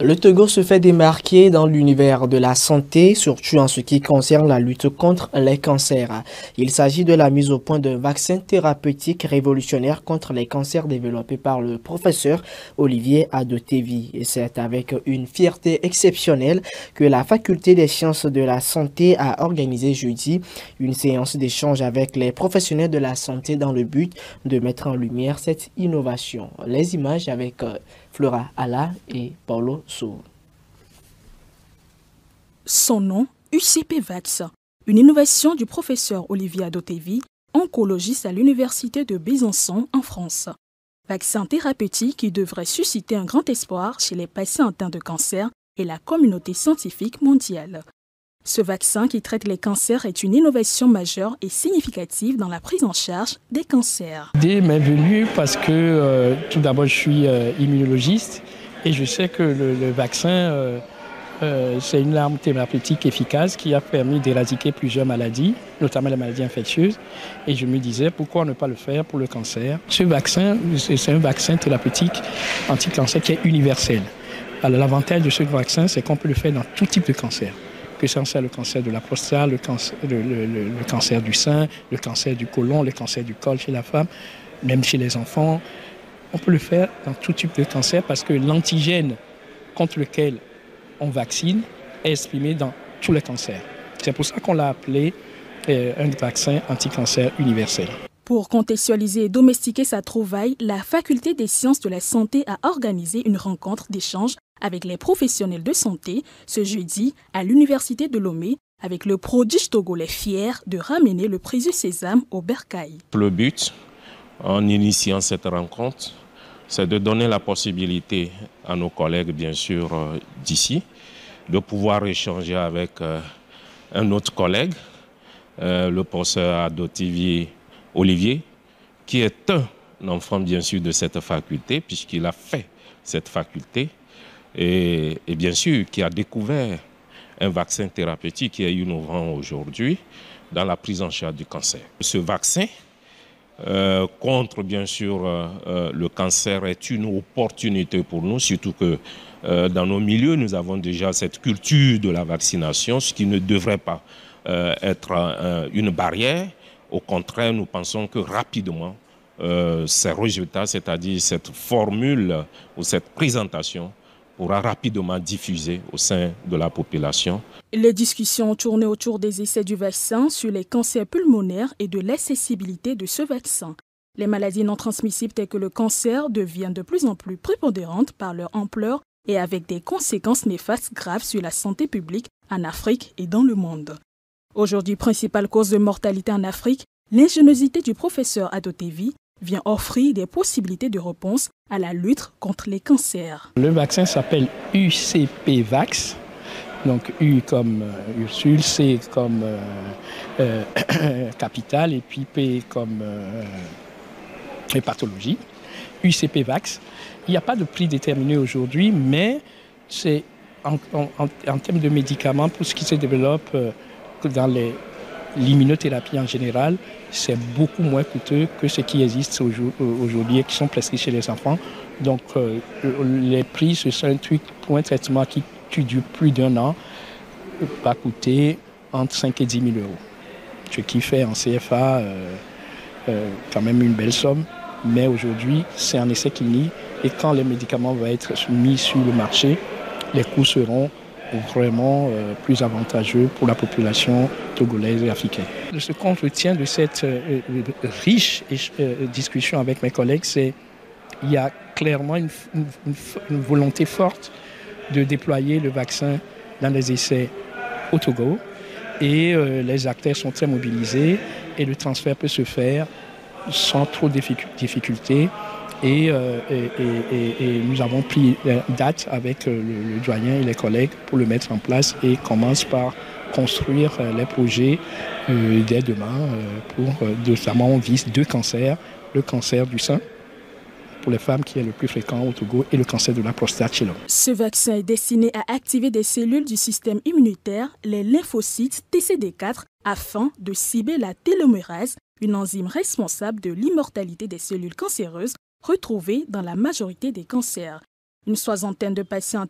Le Togo se fait démarquer dans l'univers de la santé, surtout en ce qui concerne la lutte contre les cancers. Il s'agit de la mise au point d'un vaccin thérapeutique révolutionnaire contre les cancers développé par le professeur Olivier Adotevi. Et c'est avec une fierté exceptionnelle que la Faculté des sciences de la santé a organisé jeudi une séance d'échange avec les professionnels de la santé dans le but de mettre en lumière cette innovation. Les images avec Flora Alla et Paulo Sou. Son nom, UCP-Vax, une innovation du professeur Olivier Adotevi, oncologiste à l'université de Besançon en France. Vaccin thérapeutique qui devrait susciter un grand espoir chez les patients atteints de cancer et la communauté scientifique mondiale. Ce vaccin qui traite les cancers est une innovation majeure et significative dans la prise en charge des cancers. L'idée m'est venue parce que tout d'abord je suis immunologiste et je sais que le vaccin c'est une arme thérapeutique efficace qui a permis d'éradiquer plusieurs maladies, notamment les maladies infectieuses. Et je me disais pourquoi ne pas le faire pour le cancer. Ce vaccin, c'est un vaccin thérapeutique anti-cancer qui est universel. Alors l'avantage de ce vaccin, c'est qu'on peut le faire dans tout type de cancer. Que ce soit le cancer de la prostate, le cancer du sein, le cancer du côlon, le cancer du col chez la femme, même chez les enfants. On peut le faire dans tout type de cancer parce que l'antigène contre lequel on vaccine est exprimé dans tous les cancers. C'est pour ça qu'on l'a appelé un vaccin anti-cancer universel. Pour contextualiser et domestiquer sa trouvaille, la Faculté des sciences de la santé a organisé une rencontre d'échange avec les professionnels de santé ce jeudi à l'université de Lomé avec le prodige togolais fier de ramener le précieux sésame au bercail. Le but, en initiant cette rencontre, c'est de donner la possibilité à nos collègues, bien sûr, d'ici, de pouvoir échanger avec un autre collègue, le professeur Adotevi Olivier, qui est un enfant, bien sûr, de cette faculté, puisqu'il a fait cette faculté, et bien sûr, qui a découvert un vaccin thérapeutique qui est innovant aujourd'hui dans la prise en charge du cancer. Ce vaccin, contre bien sûr le cancer est une opportunité pour nous, surtout que dans nos milieux nous avons déjà cette culture de la vaccination, ce qui ne devrait pas être une barrière. Au contraire, nous pensons que rapidement ces résultats, c'est-à-dire cette formule ou cette présentation pourra rapidement diffuser au sein de la population. Les discussions ont tourné autour des essais du vaccin sur les cancers pulmonaires et de l'accessibilité de ce vaccin. Les maladies non transmissibles telles que le cancer deviennent de plus en plus prépondérantes par leur ampleur et avec des conséquences néfastes graves sur la santé publique en Afrique et dans le monde. Aujourd'hui, principale cause de mortalité en Afrique, l'ingéniosité du professeur Adotevi vient offrir des possibilités de réponse à la lutte contre les cancers. Le vaccin s'appelle UCP-Vax, donc U comme Ursule, C comme capitale et puis P comme pathologie. UCP-Vax. Il n'y a pas de prix déterminé aujourd'hui, mais c'est en termes de médicaments, pour ce qui se développe dans l'immunothérapie en général, c'est beaucoup moins coûteux que ce qui existe aujourd'hui et qui sont prescrits chez les enfants. Donc les prix, ce sont un truc pour un traitement qui dure plus d'un an, va coûter entre 5 et 10 000 euros. Ce qui fait en CFA quand même une belle somme. Mais aujourd'hui, c'est un essai clinique et quand les médicaments vont être mis sur le marché, les coûts seront vraiment plus avantageux pour la population togolaise et africaine. Ce qu'on retient de cette riche discussion avec mes collègues, c'est qu'il y a clairement une volonté forte de déployer le vaccin dans les essais au Togo et les acteurs sont très mobilisés et le transfert peut se faire sans trop de difficultés. Et nous avons pris date avec le doyen et les collègues pour le mettre en place et commence par construire les projets dès demain pour notamment on vise 2 cancers, le cancer du sein pour les femmes qui est le plus fréquent au Togo et le cancer de la prostate chez l'homme. Ce vaccin est destiné à activer des cellules du système immunitaire, les lymphocytes TCD4, afin de cibler la télomérase, une enzyme responsable de l'immortalité des cellules cancéreuses retrouvée dans la majorité des cancers. Une soixantaine de patients